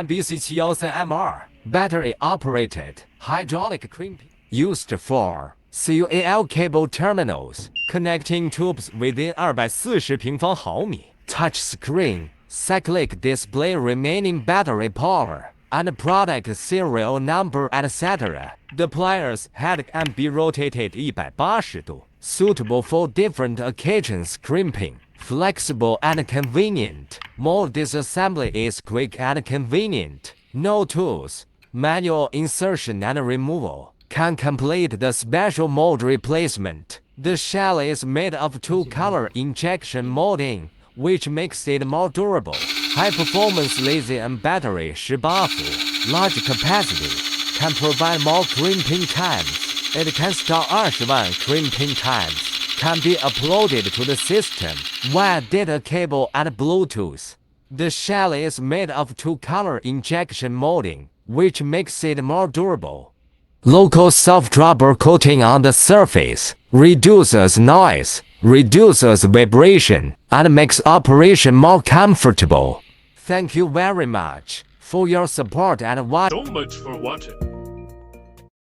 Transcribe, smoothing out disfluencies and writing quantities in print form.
NBC-713MR, battery-operated, hydraulic crimping, used for CUAL cable terminals, connecting tubes within 240平方毫米, touch screen, cyclic display remaining battery power, and product serial number etc. The pliers head can be rotated 180 度, suitable for different occasions crimping, flexible and convenient. Mold disassembly is quick and convenient. No tools, manual insertion and removal can complete the special mold replacement. The shell is made of two-color injection molding, which makes it more durable. High-performance lithium battery 18 伏, large capacity, can provide more crimping times. It can store 20,000 crimping times. Can be uploaded to the system via data cable and Bluetooth. The shell is made of two-color injection molding, which makes it more durable. Local soft rubber coating on the surface reduces noise, reduces vibration, and makes operation more comfortable. Thank you very much for your support and watching. So much for watching.